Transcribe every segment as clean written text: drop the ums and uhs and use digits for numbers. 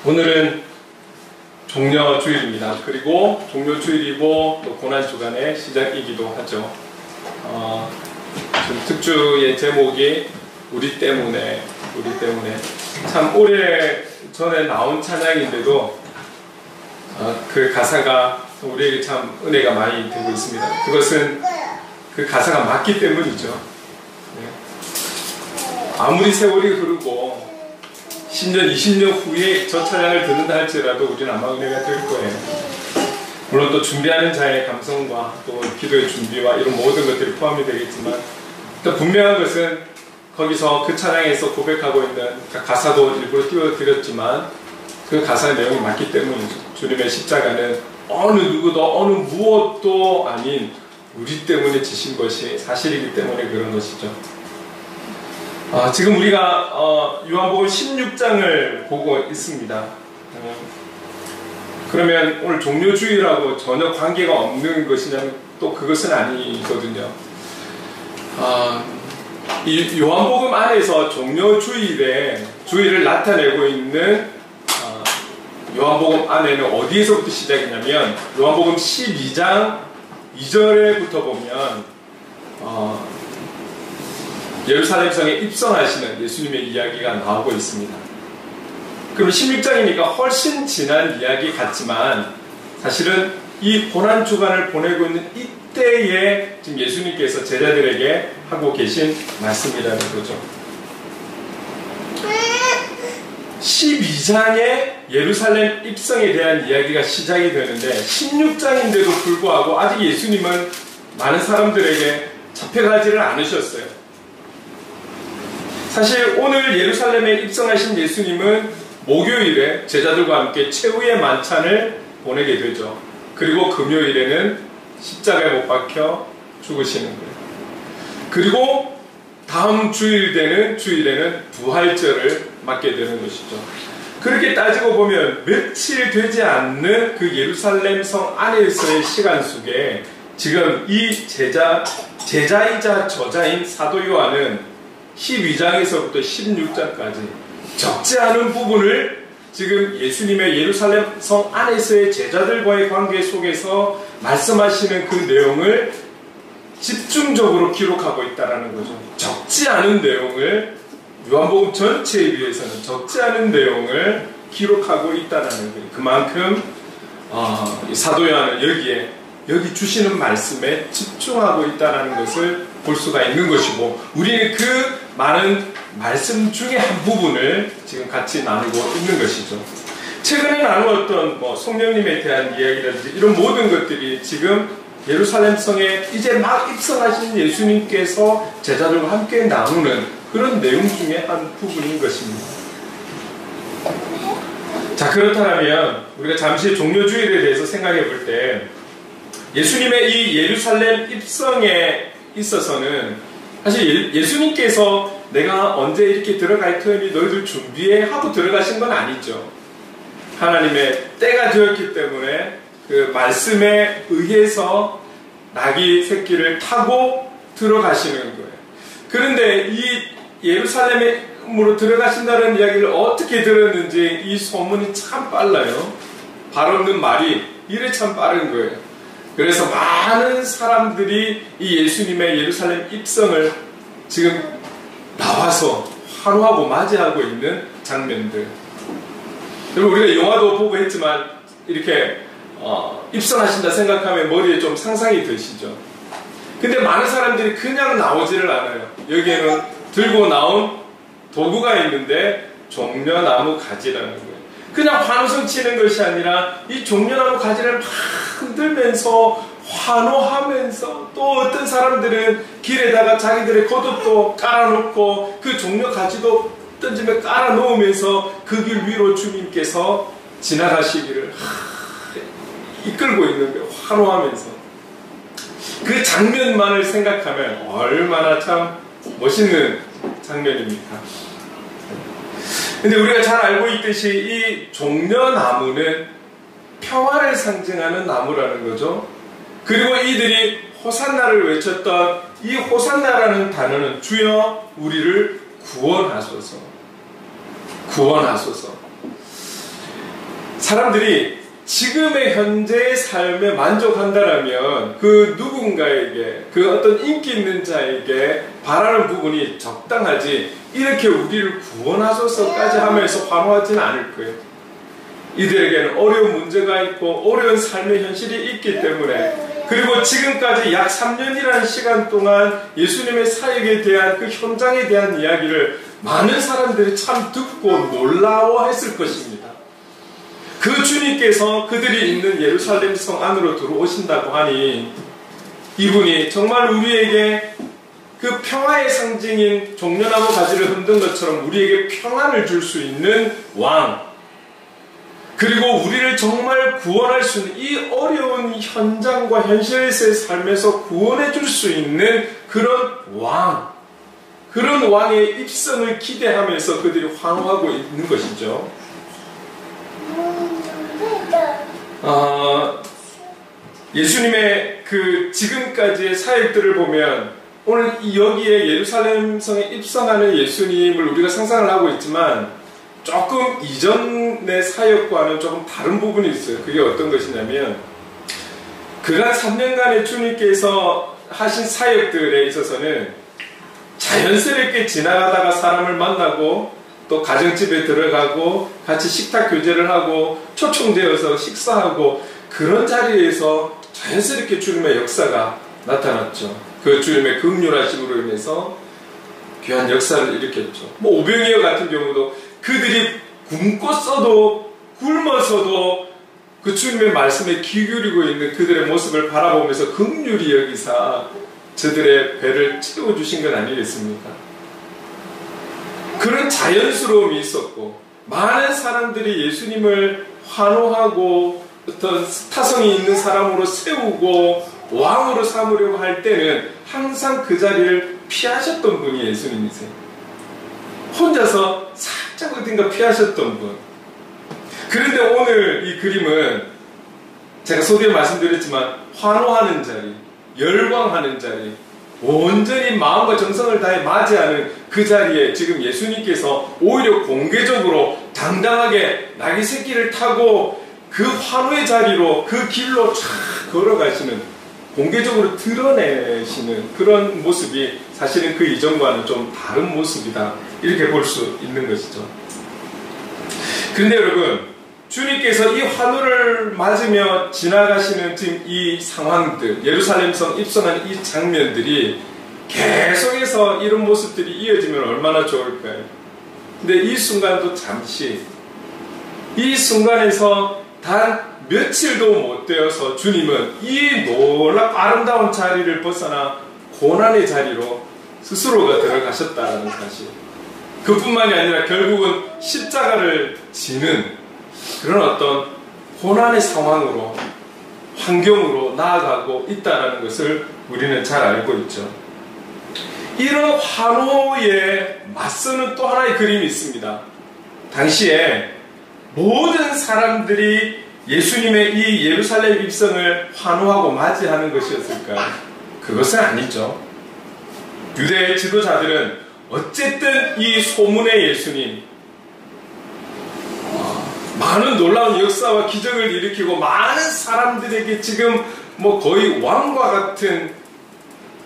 오늘은 종려주일입니다. 그리고 종려주일이고 또 고난주간의 시작이기도 하죠. 지금 특주의 제목이 우리 때문에 참 오래 전에 나온 찬양인데도 그 가사가 우리에게 참 은혜가 많이 되고 있습니다. 그것은 그 가사가 맞기 때문이죠. 아무리 세월이 흐르고 10년, 20년 후에 저 찬양을 듣는다 할지라도 우리는 아마 은혜가 될 거예요. 물론 또 준비하는 자의 감성과 또 기도의 준비와 이런 모든 것들이 포함이 되겠지만 또 분명한 것은 거기서 그 찬양에서 고백하고 있는 가사도 일부러 띄워드렸지만 그 가사의 내용이 맞기 때문이죠. 주님의 십자가는 어느 누구도 어느 무엇도 아닌 우리 때문에 지신 것이 사실이기 때문에 그런 것이죠. 지금 우리가 요한복음 16장을 보고 있습니다. 그러면 오늘 종려주일하고 전혀 관계가 없는 것이냐면 또 그것은 아니거든요. 이 요한복음 안에서 종려주일의 주일을 나타내고 있는 요한복음 안에는 어디에서부터 시작이냐면 요한복음 12장 2절에부터 보면 예루살렘 성에 입성하시는 예수님의 이야기가 나오고 있습니다. 그럼 16장이니까 훨씬 지난 이야기 같지만 사실은 이 고난주간을 보내고 있는 이때에 지금 예수님께서 제자들에게 하고 계신 말씀이라는 거죠. 12장에 예루살렘 입성에 대한 이야기가 시작이 되는데 16장인데도 불구하고 아직 예수님은 많은 사람들에게 잡혀가지를 않으셨어요. 사실 오늘 예루살렘에 입성하신 예수님은 목요일에 제자들과 함께 최후의 만찬을 보내게 되죠. 그리고 금요일에는 십자가에 못 박혀 죽으시는 거예요. 그리고 다음 주일에는 부활절을 맞게 되는 것이죠. 그렇게 따지고 보면 며칠 되지 않는 그 예루살렘 성 안에서의 시간 속에 지금 이 제자이자 저자인 사도 요한은 12장에서부터 16장까지 적지 않은 부분을 지금 예수님의 예루살렘 성 안에서의 제자들과의 관계 속에서 말씀하시는 그 내용을 집중적으로 기록하고 있다는 거죠. 적지 않은 내용을 요한복음 전체에 비해서는 적지 않은 내용을 기록하고 있다는 거예요. 그만큼 사도 요한은 여기 주시는 말씀에 집중하고 있다는 것을 볼 수가 있는 것이고 우리는 그 많은 말씀 중에 한 부분을 지금 같이 나누고 있는 것이죠. 최근에 나누었던 성령님에 대한 이야기라든지 이런 모든 것들이 지금 예루살렘 성에 이제 막 입성하신 예수님께서 제자들과 함께 나누는 그런 내용 중에 한 부분인 것입니다. 자, 그렇다면 우리가 잠시 종려주일에 대해서 생각해 볼 때 예수님의 이 예루살렘 입성에 있어서는 사실 예수님께서 내가 언제 이렇게 들어갈 터니 너희들 준비해 하고 들어가신 건 아니죠. 하나님의 때가 되었기 때문에 그 말씀에 의해서 나귀 새끼를 타고 들어가시는 거예요. 그런데 이 예루살렘으로 들어가신다는 이야기를 어떻게 들었는지 이 소문이 참 빨라요. 발 없는 말이 이래 참 빠른 거예요. 그래서 많은 사람들이 이 예수님의 예루살렘 입성을 지금 나와서 환호하고 맞이하고 있는 장면들. 여러분 우리가 영화도 보고 했지만 이렇게 입성하신다 생각하면 머리에 좀 상상이 드시죠. 근데 많은 사람들이 그냥 나오지를 않아요. 여기에는 들고 나온 도구가 있는데 종려나무 가지라는 거예요. 그냥 환호성 치는 것이 아니라 이 종려나무 가지를 막 흔들면서 환호하면서 또 어떤 사람들은 길에다가 자기들의 겉옷도 깔아놓고 그 종려 가지도 던지며 깔아놓으면서 그 길 위로 주님께서 지나가시기를 이끌고 있는 거예요. 환호하면서 그 장면만을 생각하면 얼마나 참 멋있는 장면입니까? 근데 우리가 잘 알고 있듯이 이 종려나무는 평화를 상징하는 나무라는 거죠. 그리고 이들이 호산나를 외쳤던 이 호산나라는 단어는 주여 우리를 구원하소서. 사람들이 지금의 현재의 삶에 만족한다라면 그 누군가에게, 그 어떤 인기 있는 자에게 바라는 부분이 적당하지, 이렇게 우리를 구원하소서까지 하면서 환호하지는 않을 거예요. 이들에게는 어려운 문제가 있고 어려운 삶의 현실이 있기 때문에, 그리고 지금까지 약 3년이라는 시간 동안 예수님의 사역에 대한 그 현장에 대한 이야기를 많은 사람들이 참 듣고 놀라워했을 것입니다. 그 주님께서 그들이 있는 예루살렘 성 안으로 들어오신다고 하니 이분이 정말 우리에게 그 평화의 상징인 종려나무 가지를 흔든 것처럼 우리에게 평안을 줄 수 있는 왕, 그리고 우리를 정말 구원할 수 있는 이 어려운 현장과 현실에서의 삶에서 구원해 줄 수 있는 그런 왕, 그런 왕의 입성을 기대하면서 그들이 환호하고 있는 것이죠. 예수님의 그 지금까지의 사역들을 보면 오늘 여기에 예루살렘 성에 입성하는 예수님을 우리가 상상을 하고 있지만 조금 이전의 사역과는 조금 다른 부분이 있어요. 그게 어떤 것이냐면, 그간 3년간의 주님께서 하신 사역들에 있어서는 자연스럽게 지나가다가 사람을 만나고 또 가정집에 들어가고 같이 식탁 교제를 하고 초청되어서 식사하고 그런 자리에서 자연스럽게 주님의 역사가 나타났죠. 그 주님의 긍휼하심으로 인해서 귀한 역사를 일으켰죠. 오병이어 같은 경우도 그들이 굶고서도 굶어서도 그 주님의 말씀에 귀 기울이고 있는 그들의 모습을 바라보면서 긍휼히 여기사 저들의 배를 채워주신 건 아니겠습니까? 그런 자연스러움이 있었고, 많은 사람들이 예수님을 환호하고 어떤 스타성이 있는 사람으로 세우고 왕으로 삼으려고 할 때는 항상 그 자리를 피하셨던 분이 예수님이세요. 혼자서 살짝 어딘가 피하셨던 분. 그런데 오늘 이 그림은 제가 소개에 말씀드렸지만 환호하는 자리, 열광하는 자리, 온전히 마음과 정성을 다해 맞이하는 그 자리에 지금 예수님께서 오히려 공개적으로 당당하게 나귀 새끼를 타고 그 환호의 자리로 그 길로 쫙 걸어가시는, 공개적으로 드러내시는 그런 모습이 사실은 그 이전과는 좀 다른 모습이다, 이렇게 볼 수 있는 것이죠. 그런데 여러분, 주님께서 이 환호를 맞으며 지나가시는 지금 이 상황들, 예루살렘성 입성한 이 장면들이 계속해서 이런 모습들이 이어지면 얼마나 좋을까요? 근데 이 순간도 잠시, 이 순간에서 단 며칠도 못 되어서 주님은 이 놀랍 아름다운 자리를 벗어나 고난의 자리로 스스로가 들어가셨다는 사실, 그뿐만이 아니라 결국은 십자가를 지는 그런 어떤 고난의 상황으로, 환경으로 나아가고 있다는 것을 우리는 잘 알고 있죠. 이런 환호에 맞서는 또 하나의 그림이 있습니다. 당시에 모든 사람들이 예수님의 이 예루살렘 입성을 환호하고 맞이하는 것이었을까요? 그것은 아니죠. 유대의 지도자들은 어쨌든 이 소문의 예수님, 많은 놀라운 역사와 기적을 일으키고 많은 사람들에게 지금 거의 왕과 같은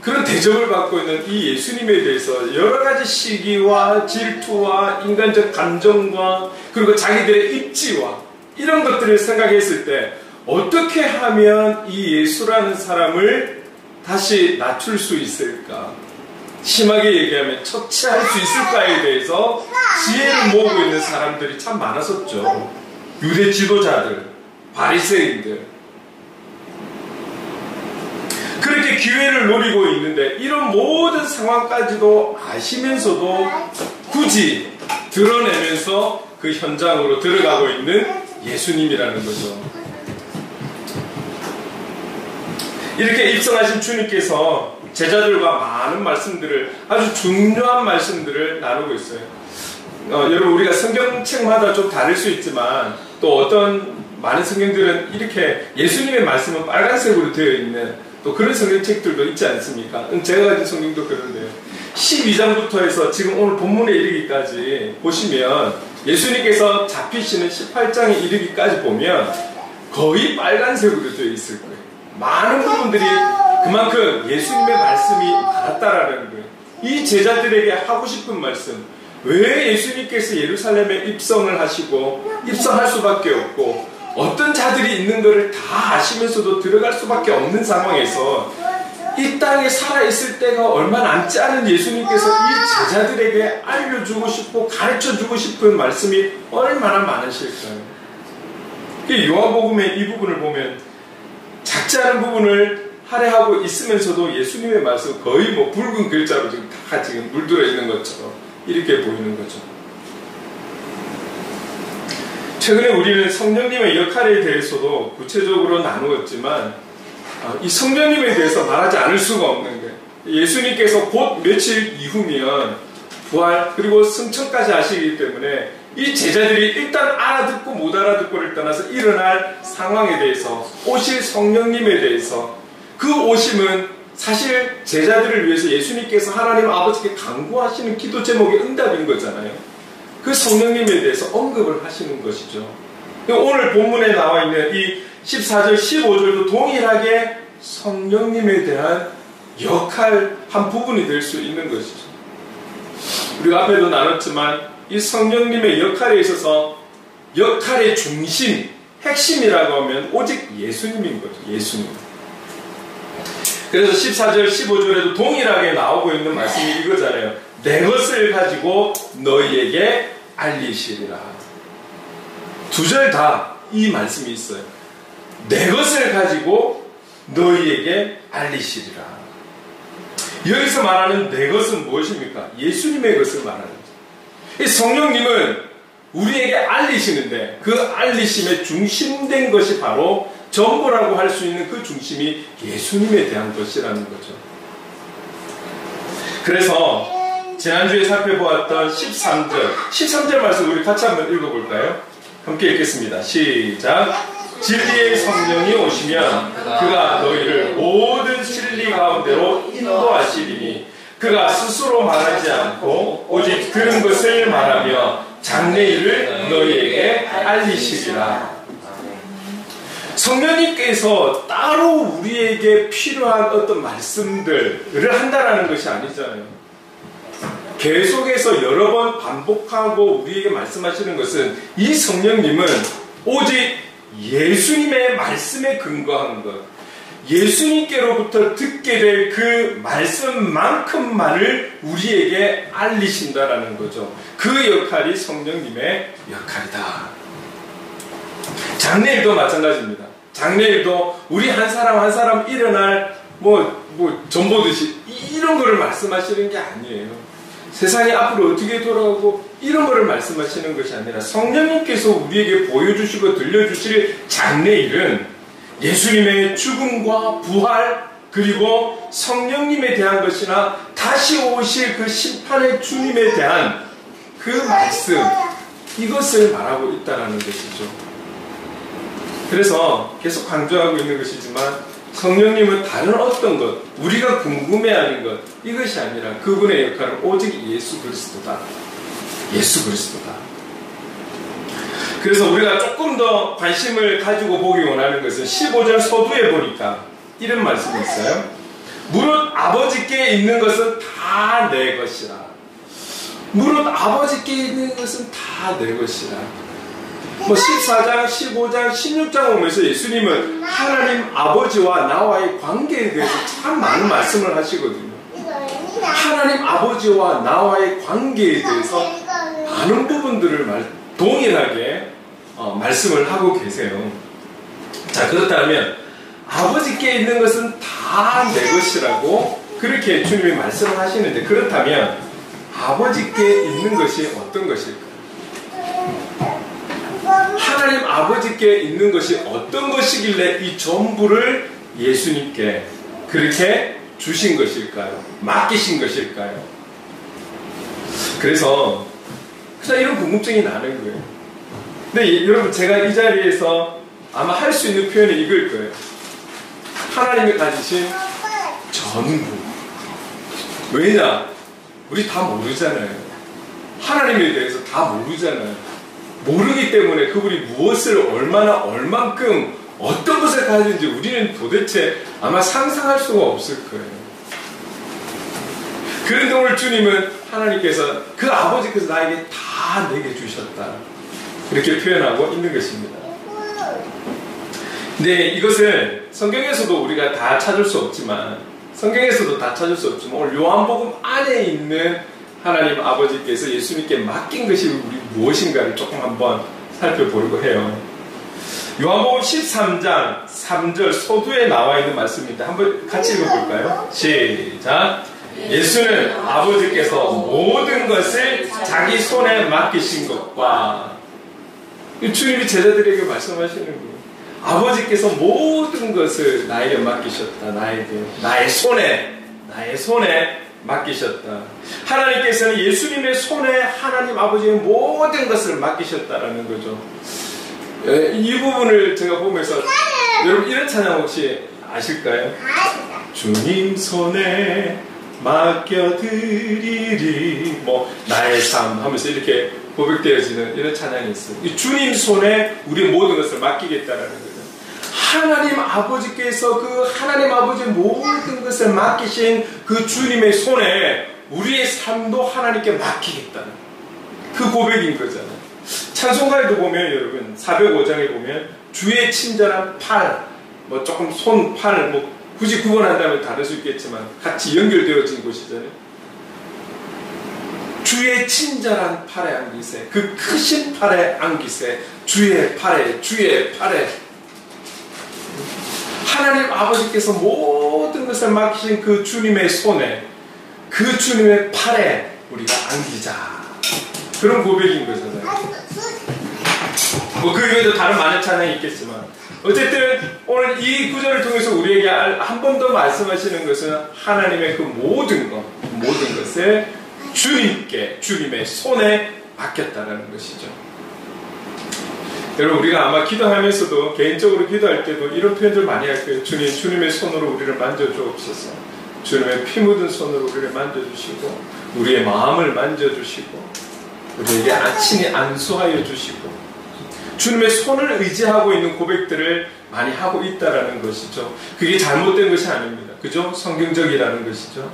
그런 대접을 받고 있는 이 예수님에 대해서 여러 가지 시기와 질투와 인간적 감정과 그리고 자기들의 입지와 이런 것들을 생각했을 때 어떻게 하면 이 예수라는 사람을 다시 낮출 수 있을까? 심하게 얘기하면 처치할 수 있을까에 대해서 지혜를 모으고 있는 사람들이 참 많았었죠. 유대 지도자들, 바리새인들. 그렇게 기회를 노리고 있는데 이런 모든 상황까지도 아시면서도 굳이 드러내면서 그 현장으로 들어가고 있는 예수님이라는 거죠. 이렇게 입성하신 주님께서 제자들과 많은 말씀들을, 아주 중요한 말씀들을 나누고 있어요. 여러분, 우리가 성경책마다 좀 다를 수 있지만 또 어떤 많은 성경들은 이렇게 예수님의 말씀은 빨간색으로 되어 있는 또 그런 성경책들도 있지 않습니까? 제가 가진 성경도 그런데요. 12장부터 해서 지금 오늘 본문에 이르기까지 보시면 예수님께서 잡히시는 18장에 이르기까지 보면 거의 빨간색으로 되어 있을 거예요. 많은 부분들이 그만큼 예수님의 말씀이 많았다라는 거예요. 이 제자들에게 하고 싶은 말씀, 왜 예수님께서 예루살렘에 입성을 하시고 입성할 수밖에 없고 어떤 자들이 있는 것을 다 아시면서도 들어갈 수밖에 없는 상황에서 이 땅에 살아있을 때가 얼마 남지 않은 예수님께서 이 제자들에게 알려주고 싶고 가르쳐주고 싶은 말씀이 얼마나 많으실까요? 요한복음의 이 부분을 보면 작지 않은 부분을 할애하고 있으면서도 예수님의 말씀 거의 뭐 붉은 글자로 지금 다 지금 물들어 있는 것처럼 이렇게 보이는 거죠. 최근에 우리는 성령님의 역할에 대해서도 구체적으로 나누었지만 이 성령님에 대해서 말하지 않을 수가 없는 거예요. 예수님께서 곧 며칠 이후면 부활 그리고 승천까지 하시기 때문에 이 제자들이 일단 알아듣고 못 알아듣고를 떠나서 일어날 상황에 대해서 오실 성령님에 대해서 그 오심은 사실 제자들을 위해서 예수님께서 하나님 아버지께 간구하시는 기도 제목의 응답인 거잖아요. 그 성령님에 대해서 언급을 하시는 것이죠. 오늘 본문에 나와 있는 이 14절, 15절도 동일하게 성령님에 대한 역할 한 부분이 될 수 있는 것이죠. 우리가 앞에도 나눴지만 이 성령님의 역할에 있어서 역할의 중심, 핵심이라고 하면 오직 예수님인 거죠. 예수님. 그래서 14절, 15절에도 동일하게 나오고 있는 말씀이 이거잖아요. 내 것을 가지고 너희에게 알리시리라. 두 절 다 이 말씀이 있어요. 내 것을 가지고 너희에게 알리시리라. 여기서 말하는 내 것은 무엇입니까? 예수님의 것을 말하는 거죠. 이 성령님은 우리에게 알리시는데 그 알리심의 중심된 것이 바로 전부라고 할 수 있는 그 중심이 예수님에 대한 것이라는 거죠. 그래서 지난주에 살펴보았던 13절 말씀 우리 같이 한번 읽어볼까요? 함께 읽겠습니다. 시작. 진리의 성령이 오시면 그가 너희를 모든 진리 가운데로 인도하시리니 그가 스스로 말하지 않고 오직 들은 것을 말하며 장래일을 너희에게 알리시리라. 성령님께서 따로 우리에게 필요한 어떤 말씀들을 한다라는 것이 아니잖아요. 계속해서 여러 번 반복하고 우리에게 말씀하시는 것은 이 성령님은 오직 예수님의 말씀에 근거한 것, 예수님께로부터 듣게 될 그 말씀만큼만을 우리에게 알리신다라는 거죠. 그 역할이 성령님의 역할이다. 장래일도 마찬가지입니다. 장래일도 우리 한 사람 한 사람 일어날 전 보듯이 이런 거를 말씀하시는 게 아니에요. 세상이 앞으로 어떻게 돌아가고 이런 거를 말씀하시는 것이 아니라 성령님께서 우리에게 보여주시고 들려주실 장래일은 예수님의 죽음과 부활 그리고 성령님에 대한 것이나 다시 오실 그 심판의 주님에 대한 그 말씀, 이것을 말하고 있다는 것이죠. 그래서 계속 강조하고 있는 것이지만 성령님은 다른 어떤 것, 우리가 궁금해하는 것, 이것이 아니라 그분의 역할은 오직 예수 그리스도다. 예수 그리스도다. 그래서 우리가 조금 더 관심을 가지고 보기 원하는 것은 15절 서두에 보니까 이런 말씀이 있어요. 무릇 아버지께 있는 것은 다 내 것이라. 무릇 아버지께 있는 것은 다 내 것이라. 14장, 15장, 16장 오면서 예수님은 하나님 아버지와 나와의 관계에 대해서 참 많은 말씀을 하시거든요. 하나님 아버지와 나와의 관계에 대해서 많은 부분들을 동일하게 말씀을 하고 계세요. 자, 그렇다면 아버지께 있는 것은 다 내 것이라고 그렇게 주님이 말씀을 하시는데, 그렇다면 아버지께 있는 것이 어떤 것일까요? 하나님 아버지께 있는 것이 어떤 것이길래 이 전부를 예수님께 그렇게 주신 것일까요? 맡기신 것일까요? 그래서 그냥 이런 궁금증이 나는 거예요. 근데 여러분, 제가 이 자리에서 아마 할 수 있는 표현이 이걸 거예요. 하나님이 가지신 전부. 왜냐? 우리 다 모르잖아요. 하나님에 대해서 다 모르잖아요. 모르기 때문에 그분이 무엇을 얼만큼 어떤 것을 가지는지 우리는 도대체 아마 상상할 수가 없을 거예요. 그런데 오늘 주님은 하나님께서 그 아버지께서 나에게 다 내게 주셨다. 이렇게 표현하고 있는 것입니다. 근데 이것을 성경에서도 우리가 다 찾을 수 없지만 오늘 요한복음 안에 있는 하나님 아버지께서 예수님께 맡긴 것이 우리 무엇인가를 조금 한번 살펴보려고 해요. 요한복음 13장 3절 서두에 나와 있는 말씀입니다. 한번 같이 읽어볼까요? 시작. 예수는 아버지께서 모든 것을 자기 손에 맡기신 것과, 주님이 제자들에게 말씀하시는 거예요. 아버지께서 모든 것을 나에게 맡기셨다. 나의 손에 맡기셨다. 하나님께서는 예수님의 손에 하나님 아버지의 모든 것을 맡기셨다라는 거죠. 이 부분을 제가 보면서 여러분 이런 찬양 혹시 아실까요? 주님 손에 맡겨드리리 나의 삶 하면서 이렇게 고백되어지는 이런 찬양이 있어요. 이 주님 손에 우리의 모든 것을 맡기겠다라는 거죠. 하나님 아버지께서 그 하나님 아버지의 모든 것을 맡기신 그 주님의 손에 우리의 삶도 하나님께 맡기겠다는 그 고백인 거잖아요. 찬송가에도 보면 여러분 405장에 보면 주의 친절한 팔, 조금 손, 팔, 굳이 구분한다면 다를 수 있겠지만 같이 연결되어진 곳이잖아요. 주의 친절한 팔에 안기세, 그 크신 팔에 안기세, 주의 팔에 하나님 아버지께서 모든 것을 맡기신 그 주님의 손에, 그 주님의 팔에 우리가 안기자. 그런 고백인 거잖아요. 그 외에도 다른 많은 찬양이 있겠지만 어쨌든 오늘 이 구절을 통해서 우리에게 한 번 더 말씀하시는 것은 하나님의 그 모든 것을 주님의 손에 맡겼다라는 것이죠. 여러분 우리가 아마 기도하면서도 개인적으로 기도할 때도 이런 표현들 많이 할 거예요. 주님의 손으로 우리를 만져주옵소서. 주님의 피 묻은 손으로 우리를 만져주시고 우리의 마음을 만져주시고 우리에게 친히 안수하여 주시고 주님의 손을 의지하고 있는 고백들을 많이 하고 있다라는 것이죠. 그게 잘못된 것이 아닙니다. 그죠? 성경적이라는 것이죠.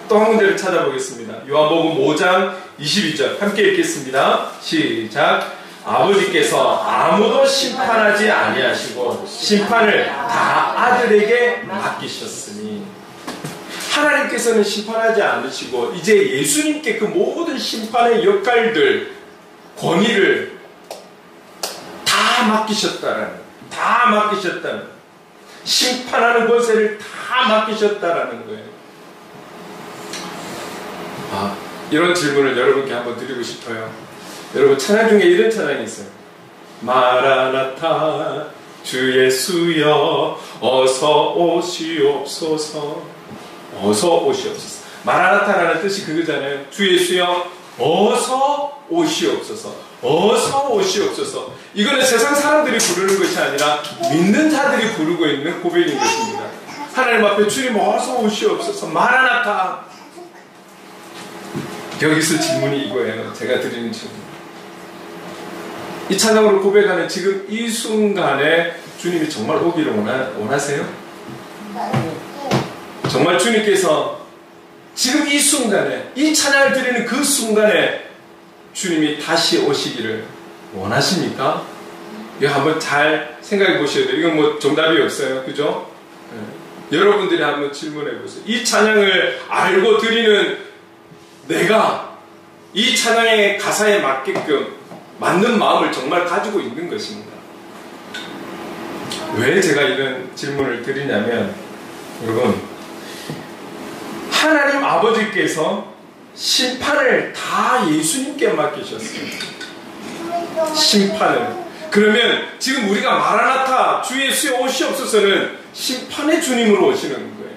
또 한 군데를 찾아보겠습니다. 요한복음 5장 22절 함께 읽겠습니다. 시작. 아버지께서 아무도 심판하지 아니하시고 심판을 다 아들에게 맡기셨으니, 하나님께서는 심판하지 않으시고 이제 예수님께 그 모든 심판의 역할들, 권위를 다 맡기셨다는 심판하는 권세를 다 맡기셨다라는 거예요. 이런 질문을 여러분께 한번 드리고 싶어요. 여러분 찬양 중에 이런 찬양이 있어요. 마라나타 주 예수여 어서 오시옵소서. 마라나타라는 뜻이 그거잖아요. 주 예수여 어서 오시옵소서. 이거는 세상 사람들이 부르는 것이 아니라 믿는 자들이 부르고 있는 고백인 것입니다. 하나님 앞에 주님 어서 오시옵소서. 마라나타. 여기서 질문이 이거예요. 제가 드리는 질문. 이 찬양으로 고백하는 지금 이 순간에 주님이 정말 오기를 원하세요? 정말 주님께서 지금 이 순간에, 이 찬양을 드리는 그 순간에 주님이 다시 오시기를 원하십니까? 이거 한번 잘 생각해 보셔야 돼요. 이건 정답이 없어요. 그죠? 여러분들이 한번 질문해 보세요. 이 찬양을 알고 드리는 내가 이 찬양의 가사에 맞는 마음을 정말 가지고 있는 것입니다. 왜 제가 이런 질문을 드리냐면, 여러분, 하나님 아버지께서 심판을 다 예수님께 맡기셨어요. 심판을. 그러면 지금 우리가 마라나타 주 예수의 오시옵소서는 심판의 주님으로 오시는 거예요.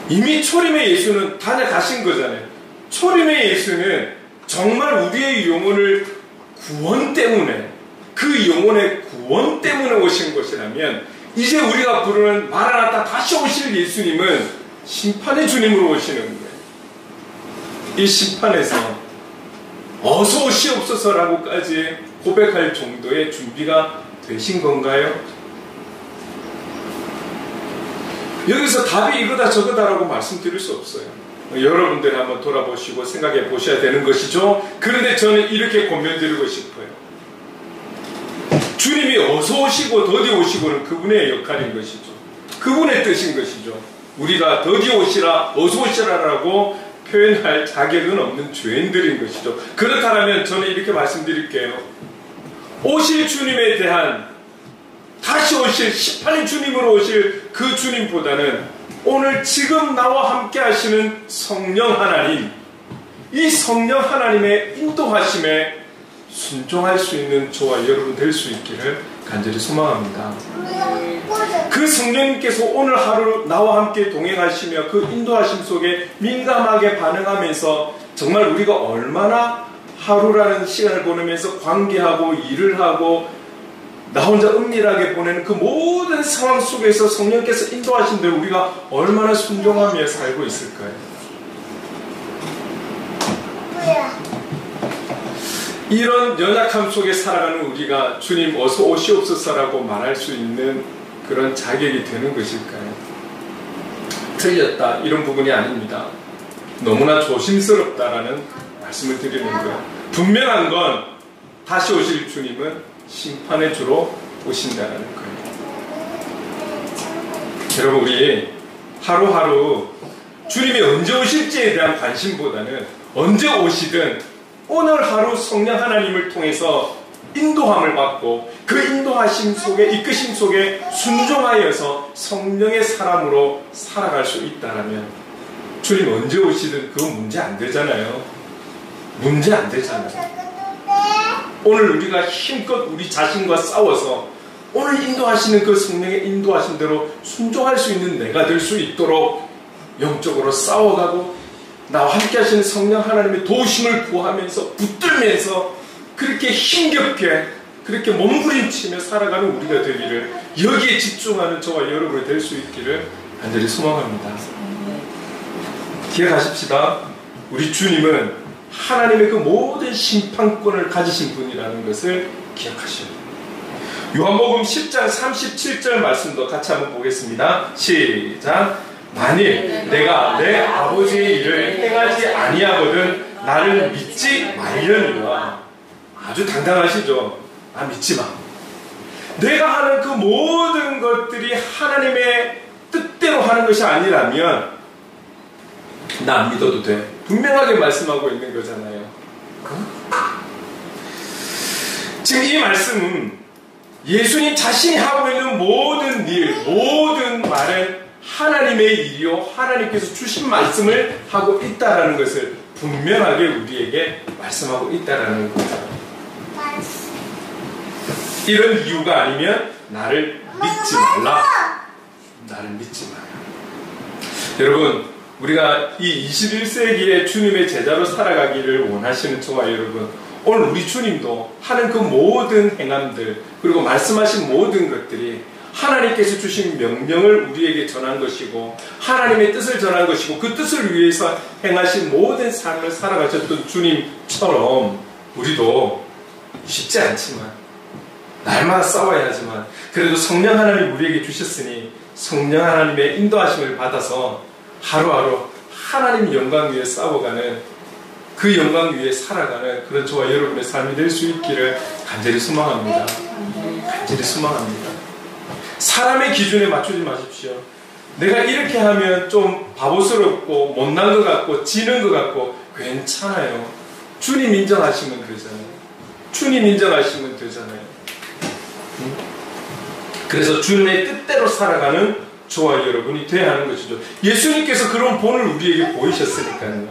이미 초림의 예수는 다녀가신 거잖아요. 초림의 예수는 정말 우리의 영혼을 구원 때문에, 그 영혼의 구원 때문에 오신 것이라면, 이제 우리가 부르는 마라나타 다시 오실 예수님은 심판의 주님으로 오시는 거예요. 이 심판에서 어서 오시옵소서라고까지 고백할 정도의 준비가 되신 건가요? 여기서 답이 이거다 저거다라고 말씀드릴 수 없어요. 여러분들이 한번 돌아보시고 생각해 보셔야 되는 것이죠. 그런데 저는 이렇게 권면드리고 싶어요. 주님이 어서 오시고 더디 오시고는 그분의 역할인 것이죠. 그분의 뜻인 것이죠. 우리가 더디 오시라 어서 오시라라고 표현할 자격은 없는 죄인들인 것이죠. 그렇다면 저는 이렇게 말씀드릴게요. 오실 주님에 대한 다시 오실 18인 주님으로 오실 그 주님보다는 오늘 지금 나와 함께 하시는 성령 하나님, 이 성령 하나님의 인도하심에 순종할 수 있는 저와 여러분 될 수 있기를 간절히 소망합니다. 그 성령님께서 오늘 하루 나와 함께 동행하시며 그 인도하심 속에 민감하게 반응하면서 정말 우리가 얼마나 하루라는 시간을 보내면서 관계하고 일을 하고 나 혼자 은밀하게 보내는 그 모든 상황 속에서 성령께서 인도하신 대로 우리가 얼마나 순종하며 살고 있을까요? 이런 연약함 속에 살아가는 우리가 주님 어서 오시옵소서라고 말할 수 있는 그런 자격이 되는 것일까요? 틀렸다 이런 부분이 아닙니다. 너무나 조심스럽다라는 말씀을 드리는 거예요. 분명한 건 다시 오실 주님은 심판의 주로 오신다는 거예요. 여러분 우리 하루하루 주님이 언제 오실지에 대한 관심보다는 언제 오시든 오늘 하루 성령 하나님을 통해서 인도함을 받고 그 인도하심 속에 이끄심 속에 순종하여서 성령의 사람으로 살아갈 수 있다라면 주님 언제 오시든 그건 문제 안 되잖아요. 문제 안 되잖아요. 오늘 우리가 힘껏 우리 자신과 싸워서 오늘 인도하시는 그 성령의 인도하신 대로 순종할 수 있는 내가 될 수 있도록 영적으로 싸워가고 나와 함께 하시는 성령 하나님의 도우심을 구하면서 붙들면서 그렇게 힘겹게 그렇게 몸부림치며 살아가는 우리가 되기를 여기에 집중하는 저와 여러분이 될 수 있기를 간절히 소망합니다. 기억하십시다. 우리 주님은 하나님의 그 모든 심판권을 가지신 분이라는 것을 기억하셔야 됩니다. 요한복음 10장 37절 말씀도 같이 한번 보겠습니다. 시작. 만일 내가 내 아버지의 일을 행하지 아니하거든 나를 믿지 말려니와. 아주 당당하시죠. 믿지 마. 내가 하는 그 모든 것들이 하나님의 뜻대로 하는 것이 아니라면 나 안 믿어도 돼. 분명하게 말씀하고 있는 거잖아요. 지금 이 말씀은 예수님 자신이 하고 있는 모든 일, 모든 말은 하나님의 일이요 하나님께서 주신 말씀을 하고 있다라는 것을 분명하게 우리에게 말씀하고 있다라는 거죠. 이런 이유가 아니면 나를 믿지 말라. 나를 믿지 마라. 여러분 우리가 이 21세기에 주님의 제자로 살아가기를 원하시는 저와 여러분, 오늘 우리 주님도 하는 그 모든 행함들 그리고 말씀하신 모든 것들이 하나님께서 주신 명령을 우리에게 전한 것이고 하나님의 뜻을 전한 것이고 그 뜻을 위해서 행하신 모든 삶을 살아가셨던 주님처럼 우리도 쉽지 않지만 날마다 싸워야 하지만 그래도 성령 하나님이 우리에게 주셨으니 성령 하나님의 인도하심을 받아서 하루하루 하나님 영광 위에 싸워가는 그 영광 위에 살아가는 그런 저와 여러분의 삶이 될 수 있기를 간절히 소망합니다. 간절히 소망합니다. 사람의 기준에 맞추지 마십시오. 내가 이렇게 하면 좀 바보스럽고 못난 것 같고 지는 것 같고 괜찮아요. 주님 인정하시면 되잖아요. 주님 인정하시면 되잖아요. 그래서 주님의 뜻대로 살아가는 저와 여러분이 되어야 하는 것이죠. 예수님께서 그런 본을 우리에게 보이셨으니까요.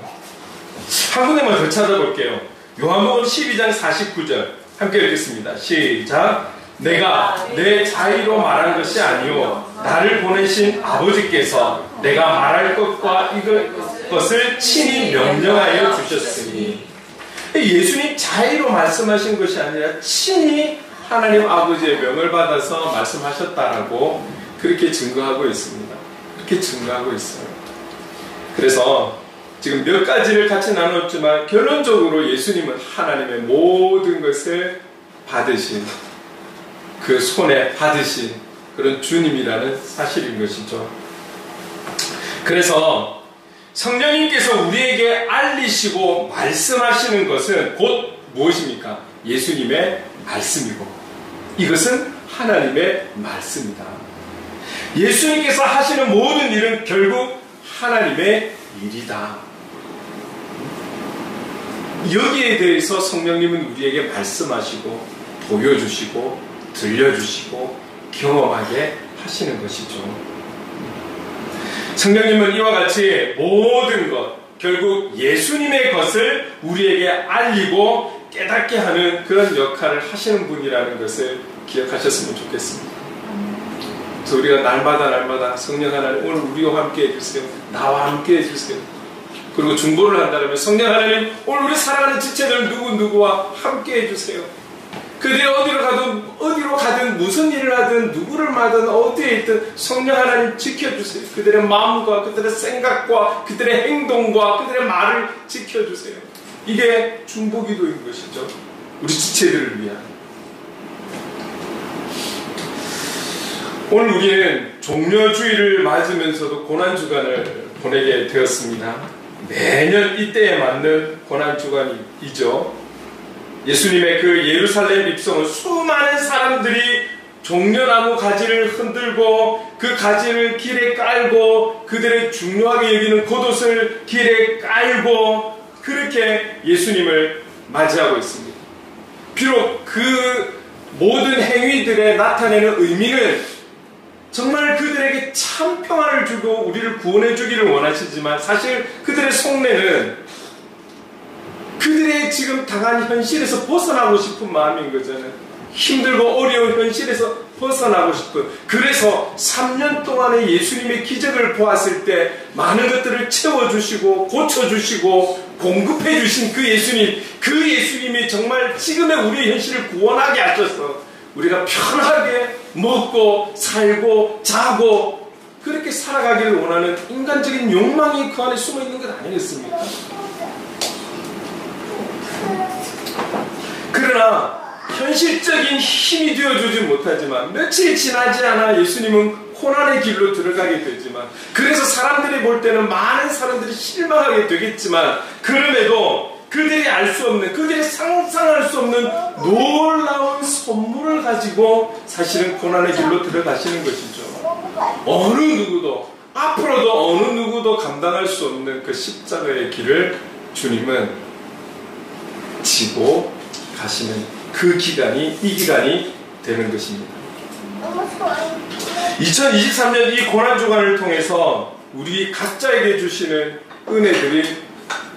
한 군데만 더 찾아볼게요. 요한복음 12장 49절 함께 읽겠습니다. 시작. 내가 내 자의로 말한 것이 아니요 나를 보내신 아버지께서 내가 말할 것과 이것을 친히 명령하여 주셨으니, 예수님 자의로 말씀하신 것이 아니라 친히 하나님 아버지의 명을 받아서 말씀하셨다라고 그렇게 증거하고 있습니다. 그렇게 증거하고 있어요. 그래서 지금 몇 가지를 같이 나눴지만 결론적으로 예수님은 하나님의 모든 것을 받으신, 그 손에 받으신 그런 주님이라는 사실인 것이죠. 그래서 성령님께서 우리에게 알리시고 말씀하시는 것은 곧 무엇입니까? 예수님의 말씀이고, 이것은 하나님의 말씀이다. 예수님께서 하시는 모든 일은 결국 하나님의 일이다. 여기에 대해서 성령님은 우리에게 말씀하시고 보여주시고 들려주시고 경험하게 하시는 것이죠. 성령님은 이와 같이 모든 것, 결국 예수님의 것을 우리에게 알리고 깨닫게 하는 그런 역할을 하시는 분이라는 것을 기억하셨으면 좋겠습니다. 그래서 우리가 날마다 성령 하나님 오늘 우리와 함께 해주세요. 나와 함께 해주세요. 그리고 중보를 한다면 성령 하나님 오늘 우리 사랑하는 지체들 누구와 함께 해주세요. 그들이 어디로 가든 무슨 일을 하든 누구를 만든 어디에 있든 성령 하나님 지켜주세요. 그들의 마음과 그들의 생각과 그들의 행동과 그들의 말을 지켜주세요. 이게 중보기도인 것이죠. 우리 지체들을 위한. 오늘 우리는 종려주일을 맞으면서도 고난주간을 보내게 되었습니다. 매년 이때에 맞는 고난주간이죠. 예수님의 그 예루살렘 입성은 수많은 사람들이 종려나무 가지를 흔들고 그 가지를 길에 깔고 그들의 중요하게 여기는 겉옷을 길에 깔고 그렇게 예수님을 맞이하고 있습니다. 비록 그 모든 행위들에 나타내는 의미는 정말 그들에게 참 평안을 주고 우리를 구원해 주기를 원하시지만 사실 그들의 속내는 그들의 지금 당한 현실에서 벗어나고 싶은 마음인 거잖아요. 힘들고 어려운 현실에서 벗어나고 싶은. 그래서 3년 동안의 예수님의 기적을 보았을 때 많은 것들을 채워주시고 고쳐주시고 공급해주신 그 예수님이 정말 지금의 우리의 현실을 구원하게 하셔서 우리가 편하게 먹고 살고 자고 그렇게 살아가기를 원하는 인간적인 욕망이 그 안에 숨어있는 것 아니겠습니까? 그러나 현실적인 힘이 되어주지 못하지만 며칠 지나지 않아 예수님은 고난의 길로 들어가게 되지만 그래서 사람들이 볼 때는 많은 사람들이 실망하게 되겠지만 그럼에도 그들이 알 수 없는 그들이 상상할 수 없는 놀라운 선물을 가지고 사실은 고난의 길로 들어가시는 것이죠. 어느 누구도 앞으로도 어느 누구도 감당할 수 없는 그 십자가의 길을 주님은 지고 가시는 그 기간이 이 기간이 되는 것입니다. 2023년 이 고난주간을 통해서 우리 각자에게 주시는 은혜들이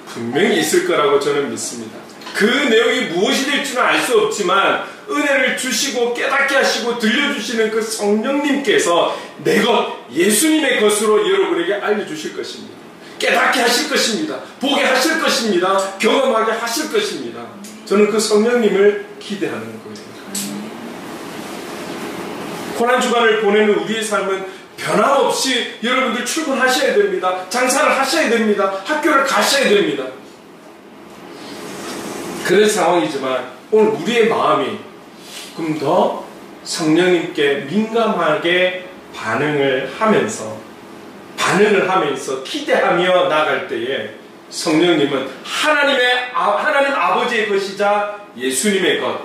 분명히 있을 거라고 저는 믿습니다. 그 내용이 무엇이 될지는 알 수 없지만 은혜를 주시고 깨닫게 하시고 들려주시는 그 성령님께서 내 것, 예수님의 것으로 여러분에게 알려주실 것입니다. 깨닫게 하실 것입니다. 보게 하실 것입니다. 경험하게 하실 것입니다. 저는 그 성령님을 기대하는 거예요. 고난주간을 보내는 우리의 삶은 변함없이 여러분들 출근하셔야 됩니다. 장사를 하셔야 됩니다. 학교를 가셔야 됩니다. 그런 상황이지만 오늘 우리의 마음이 조금 더 성령님께 민감하게 반응을 하면서 기대하며 나갈 때에 성령님은 하나님 아버지의 것이자 예수님의 것,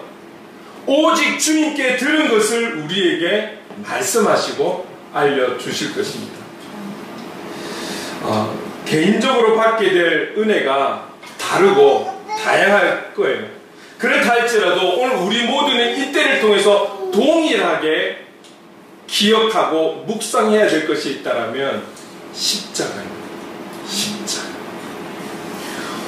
오직 주님께 들은 것을 우리에게 말씀하시고 알려주실 것입니다. 개인적으로 받게 될 은혜가 다르고 다양할 거예요. 그렇다 할지라도 오늘 우리 모두는 이때를 통해서 동일하게 기억하고 묵상해야 될 것이 있다면 십자가입니다. 십자가.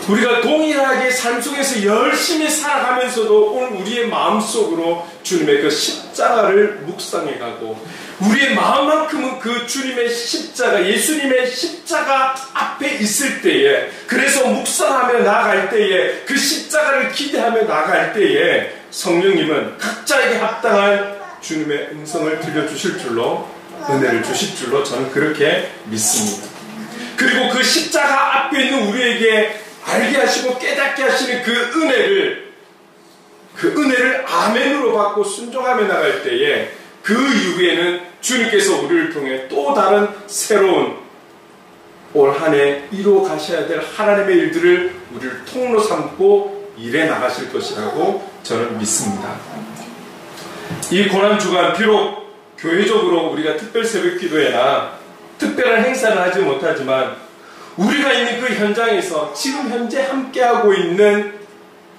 우리가 동일하게 삶 속에서 열심히 살아가면서도 오늘 우리의 마음속으로 주님의 그 십자가를 묵상해가고 우리의 마음만큼은 그 주님의 십자가, 예수님의 십자가 앞에 있을 때에, 그래서 묵상하며 나아갈 때에, 그 십자가를 기대하며 나아갈 때에 성령님은 각자에게 합당한 주님의 음성을 들려주실 줄로, 은혜를 주실 줄로 저는 그렇게 믿습니다. 그리고 그 십자가 앞에 있는 우리에게 알게 하시고 깨닫게 하시는 그 은혜를 아멘으로 받고 순종하며 나갈 때에 그 이후에는 주님께서 우리를 통해 또 다른 새로운 올 한 해 이루어 가셔야 될 하나님의 일들을 우리를 통로 삼고 일해 나가실 것이라고 저는 믿습니다. 이 고난주간 비록 교회적으로 우리가 특별 새벽 기도회나 특별한 행사를 하지 못하지만 우리가 있는 그 현장에서 지금 현재 함께하고 있는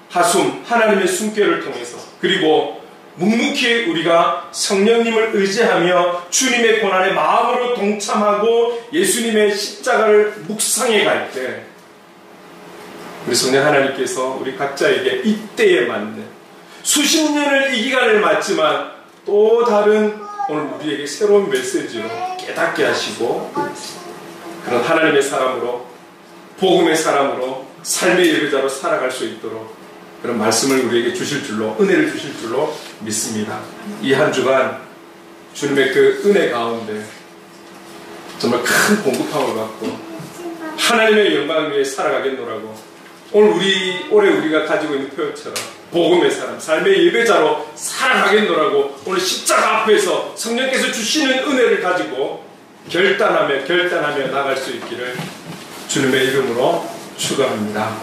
하숨 하나님의 숨결을 통해서 그리고 묵묵히 우리가 성령님을 의지하며 주님의 고난에 마음으로 동참하고 예수님의 십자가를 묵상해 갈 때 우리 성령 하나님께서 우리 각자에게 이때에 맞는 수십 년을 이 기간을 맞지만 또 다른 오늘 우리에게 새로운 메시지로 깨닫게 하시고 그런 하나님의 사람으로 복음의 사람으로 삶의 예배자로 살아갈 수 있도록 그런 말씀을 우리에게 주실 줄로 은혜를 주실 줄로 믿습니다. 이 한 주간 주님의 그 은혜 가운데 정말 큰 공급함을 받고 하나님의 영광을 위해 살아가겠노라고 올해 우리가 가지고 있는 표현처럼 복음의 사람, 삶의 예배자로 살아가겠노라고 오늘 십자가 앞에서 성령께서 주시는 은혜를 가지고 결단하며 나갈 수 있기를 주님의 이름으로 축원합니다.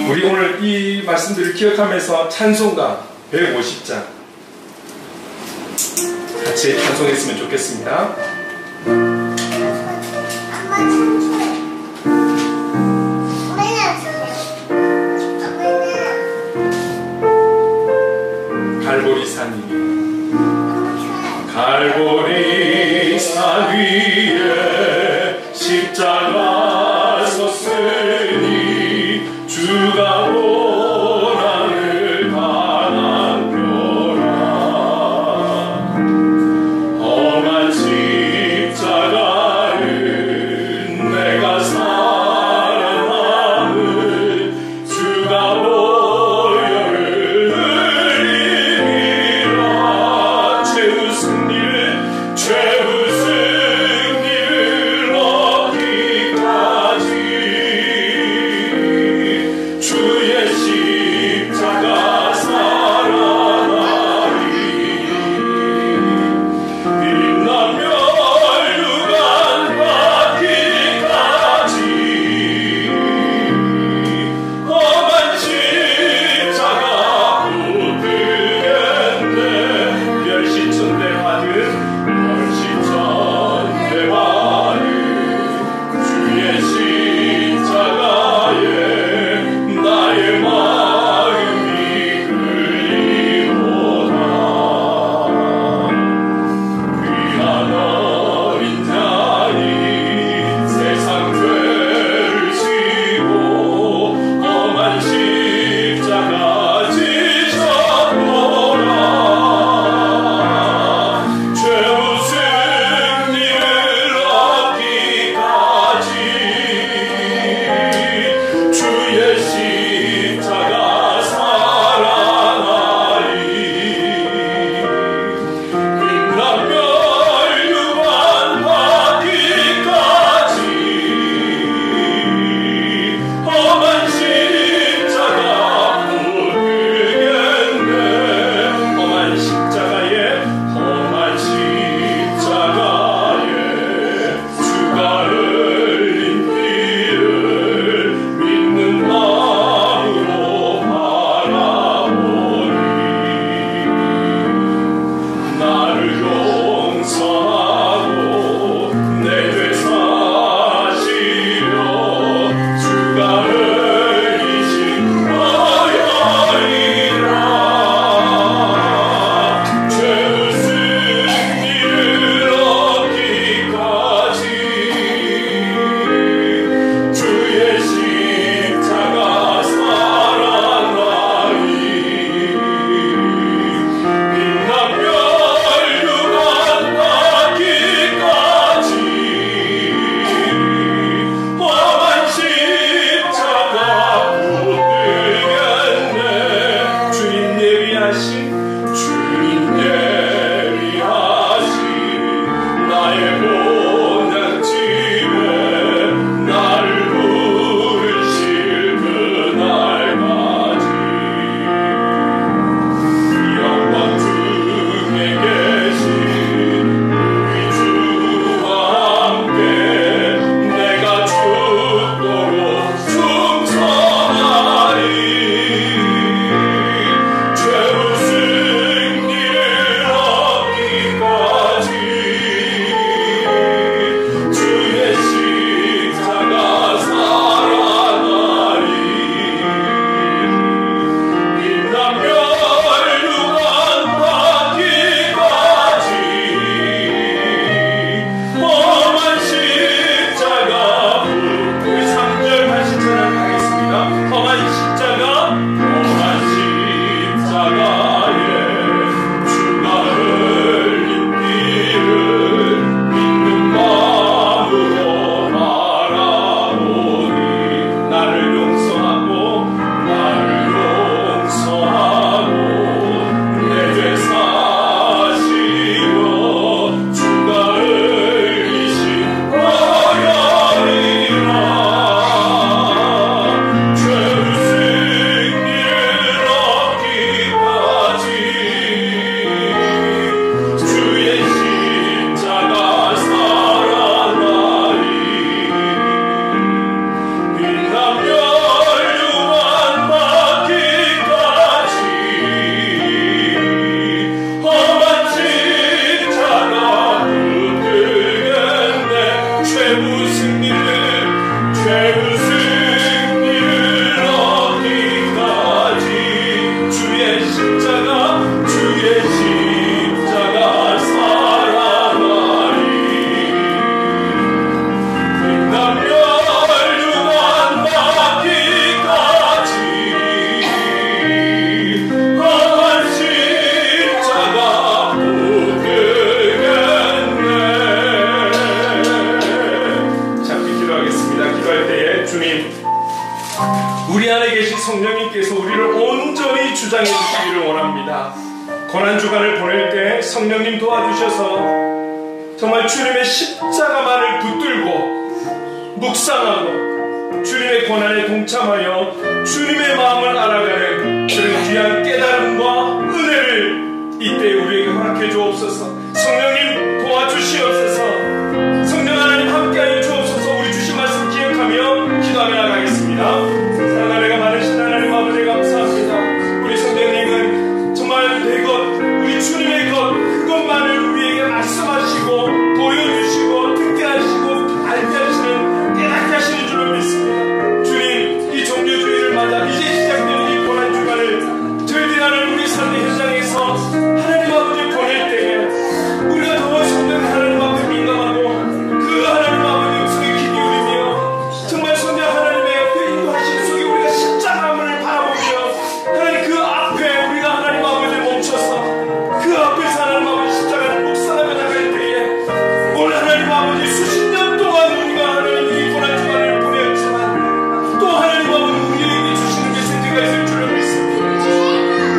우리 오늘 이 말씀들을 기억하면서 찬송가 150장 같이 찬송했으면 좋겠습니다. 갈보리 산 위에 갈보리 산 위에 십자가 섰으니 주가 고난을 당한 뼈라 험한 십자가를 내가 살아남은 주가 보혈을 흘리리라 최후 승리를 얻기까지 주의 십자가 살아나리 빛나며 유관 받기까지 험한 십자가 붙들겠네 멸시천대하는 주의 십자가에 나의 마음이 끌리도다 귀한 어린 자니 세상 죄를 지고 험한 십자가 지셨노라 최후 승리를 얻기까지 주의 십자가 살아나리 빛나며 유관 받기까지 험한 십자가 붙들겠네 험한 십자가에 주가 흘린 피를 믿는 마음 우리 안에 계신 성령님께서 우리를 온전히 주장해 주시기를 원합니다. 고난주간을 보낼 때 성령님 도와주셔서 정말 주님의 십자가만을 붙들고 묵상하고 주님의 고난에 동참하여 주님의 마음을 알아가는 그런 귀한 깨달음과 은혜를 이때 우리에게 허락해 주옵소서. 성령님 도와주시옵소서. 성령 하나님 함께하여 주옵소서. 우리 주신 말씀 기억하며 기도하며 나가겠습니다. 사랑하는 많으신 하나님 아버지 감사합니다. 우리 성령님은 정말 내 것, 우리 주님의 것, 그것만을 우리에게 말씀하시고 보여주시고 듣게 하시고 알게 하시는, 깨닫게 하시는 줄을 믿습니다. 주님, 이 종료주의를 맞아 이제 시작되는 이 고난주간을 저희들이 하는 우리 삶의 현장에서 하나님 아버지 보낼 때에 우리가 더 성령 하나님 앞에 민감하고 그 하나님 아버지 음성에 귀 기울이며 정말 성령 하나님의 옆에 인도하신 속에 우리가 십자가를 바라보며 하나님 그 앞에 우리가 하나님 아버지 멈춰서 그 앞에서 하나님 아버지 십자가를 묵상하며 나갈 때에 오늘 하나님 아버지 수십 년 동안 우리가 하나님 이 고난주간을 보냈지만 또 하나님 아버지 우리에게 주시는 메시지가 있을 줄을 믿습니다.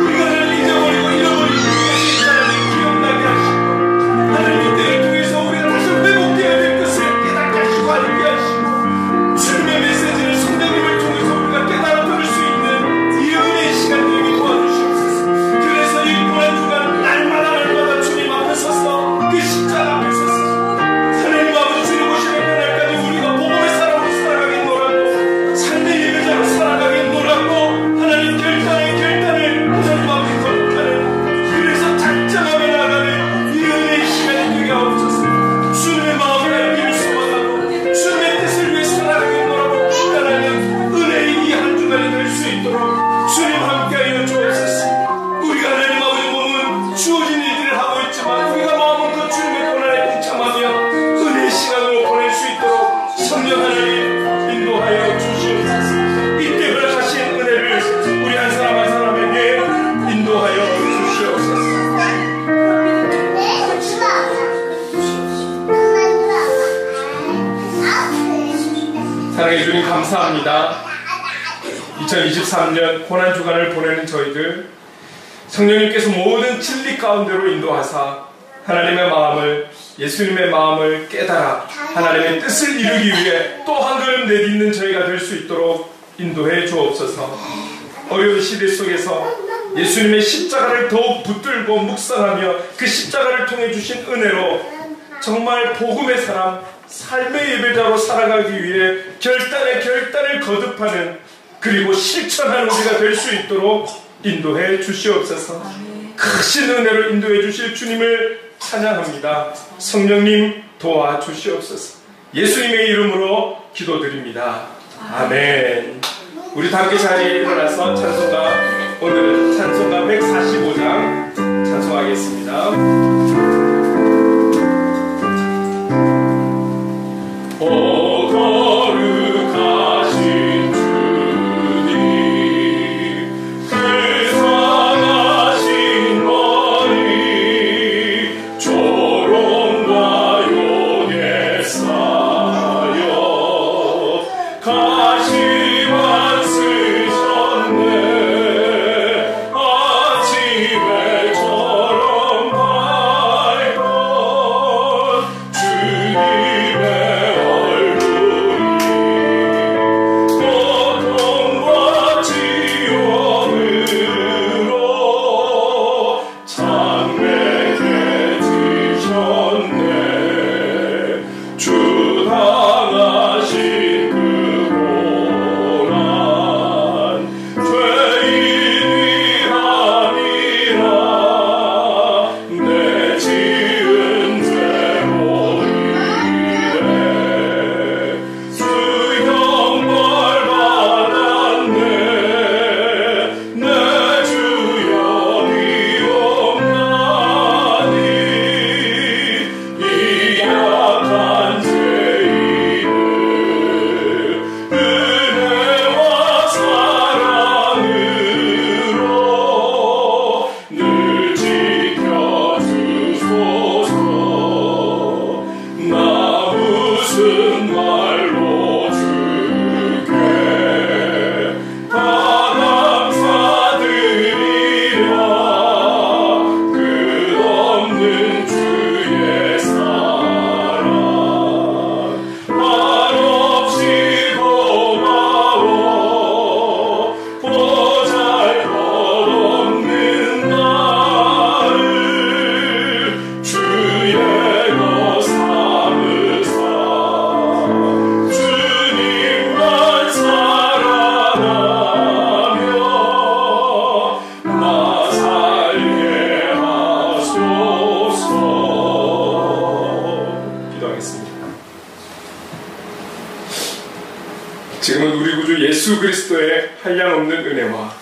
우리가 하나님 잊어버리고 잃어버린 우리의 하나님 기억나게 하시고 하나님 이때를 통해서 우리가 다시 회복되어야 될 것을 깨닫게 하시고 알게 하시고 주님의 메시지를 성령님을 통해서 우리가 깨달아 들을 수 있는 이 은혜의 시간 되게 도와주시옵소서. 그래서 이 고난주간 날마다 주님 앞에 서서 그 십자가 앞에 서서 하나님 아버지 주님 오시는 그날까지 우리가 복음의 사람으로 살아가겠노라고 삶의 예배자로 살아가겠노라고 하나님 결단을 하나님 앞에 거듭하는 그래서 작정하며 나가는 이 은혜의 시간이 되게 하옵소서. 주님의 마음을 알기를 소망하고 주님의 뜻을 위해 살아가겠노라고 결단하는 은혜의 이 한 주간이 될 수 있도록 주님 함께하여 주옵소서. 우리가 하나님 아버지 몸은 주어진 일들을 하고 있지만 우리가 마음은 그 주님의 고난에 동참하며 은혜의 시간으로 보낼 수 있도록 성령 하나님 인도하여 주시옵소서. 이때 허락하신 은혜를 우리 한 사람 한 사람에게 인도하여 주시옵소서. 사랑해 주님 감사합니다. 2023년 고난주간을 보내는 저희들 성령님께서 모든 진리 가운데로 인도하사 하나님의 마음을, 예수님의 마음을 깨달아 하나님의 뜻을 이루기 위해 또 한 걸음 내딛는 저희가 될 수 있도록 인도해 주옵소서. 어려운 시대 속에서 예수님의 십자가를 더욱 붙들고 묵상하며 그 십자가를 통해 주신 은혜로 정말 복음의 사람, 삶의 예배자로 살아가기 위해 결단을 거듭하는 그리고 실천하는 우리가 될 수 있도록 인도해 주시옵소서. 크신 은혜로 인도해 주실 주님을 찬양합니다. 성령님 도와주시옵소서. 예수님의 이름으로 기도드립니다. 아멘. 우리 다 함께 자리에 일어나서 찬송가, 오늘은 찬송가 145장 찬송하겠습니다. 오 거룩하신 주님, 그 선하신 머리 조롱과 욕에 쌓여 가시만 쓰셨네. 아침에 처럼 그리스도의 한량없는 은혜와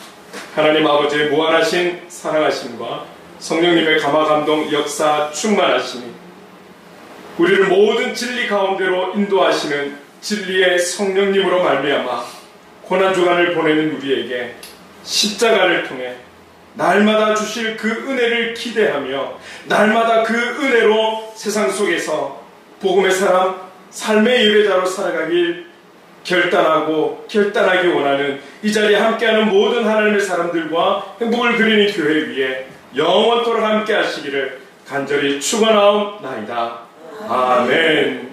하나님 아버지의 무한하신 사랑하심과 성령님의 감화 감동 역사 충만하심이 우리를 모든 진리 가운데로 인도하시는 진리의 성령님으로 말미암아 고난주간을 보내는 우리에게 십자가를 통해 날마다 주실 그 은혜를 기대하며 날마다 그 은혜로 세상 속에서 복음의 사람, 삶의 예배자로 살아가길 결단하기 원하는 이 자리에 함께하는 모든 하나님의 사람들과 행복을 그리는 교회 위에 영원토록 함께 하시기를 간절히 축원하옵나이다. 아멘.